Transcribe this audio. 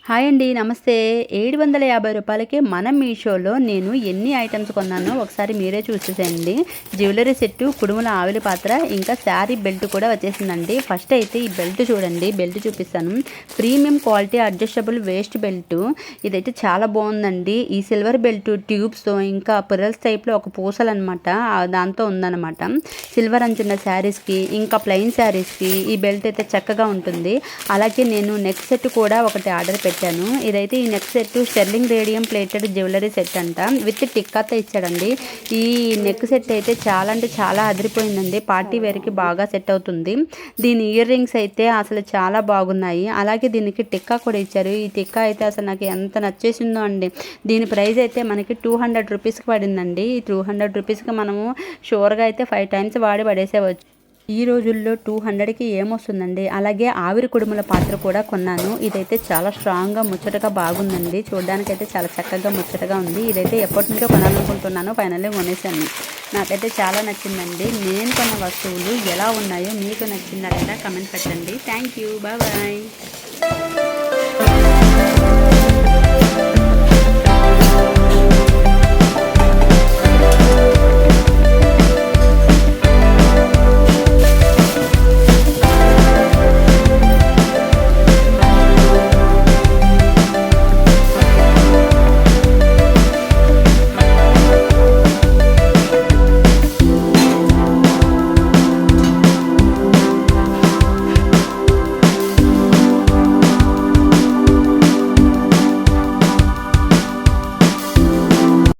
Hi అండి. నమస్తే. రూ. 750కి మన మీషోలో నేను ఎన్ని ఐటమ్స్ కొన్నానో ఒకసారి మీరే చూసేసేయండి. జ్యువెలరీ సెట్టు, కుడుముల ఆవిరి పాత్ర, ఇంకా శారీ బెల్ట్ కూడా వచ్చేసిందండి. ఫస్ట్ అయితే ఈ బెల్ట్ చూడండి. బెల్ట్ చూపిస్తాను. Premium quality adjustable waist belt. ఇదైతే చాలా బాగుందండి. ఈ సిల్వర్ బెల్ట్ ట్యూబ్స్తో ఇంకా పురల్స్ టైప్లో ఒక పూసలు అనమాట దాంతో ఉందన్నమాట. సిల్వర్ అంచున్న శారీస్కి ఇంకా ప్లెయిన్ శారీస్కి ఈ బెల్ట్ అయితే చక్కగా ఉంటుంది. అలాగే నేను నెక్ సెట్ కూడా ఒకటి ఆర్డర్ పెట్టాను. ఇదైతే ఈ neck set sterling radium plated jewellery set అంట. విత్ టిక్కాతో ఇచ్చాడండి. ఈ నెక్ సెట్ అయితే చాలా అంటే చాలా అదిరిపోయిందండి. పార్టీ వేర్కి బాగా సెట్ అవుతుంది. దీని ఇయర్ రింగ్స్ అయితే అసలు చాలా బాగున్నాయి. అలాగే దీనికి టిక్కా కూడా ఇచ్చారు. ఈ టిక్కా అయితే అసలు నాకు ఎంత నచ్చేసిందో అండి. దీని ప్రైస్ అయితే మనకి 200 రూపీస్కి పడిందండి. ఈ 200 రూపీస్కి మనము షూర్గా అయితే 5 టైమ్స్ వాడి పడేసేవచ్చు. ఈ రోజుల్లో 200కి ఏమొస్తుందండి. అలాగే ఆవిరి కుడుముల పాత్ర కూడా కొన్నాను. ఇదైతే చాలా స్ట్రాంగ్గా ముచ్చటగా బాగుందండి. చూడడానికైతే చాలా చక్కగా ముచ్చటగా ఉంది. ఇదైతే ఎప్పటి నుంచో కొనాలనుకుంటున్నాను. ఫైనల్లీ కొనేసాను. నాకైతే చాలా నచ్చిందండి. నేను కొన్న వస్తువులు ఎలా ఉన్నాయో మీకు నచ్చిందా లేదా కమెంట్ పెట్టండి. Thank you. Bye bye.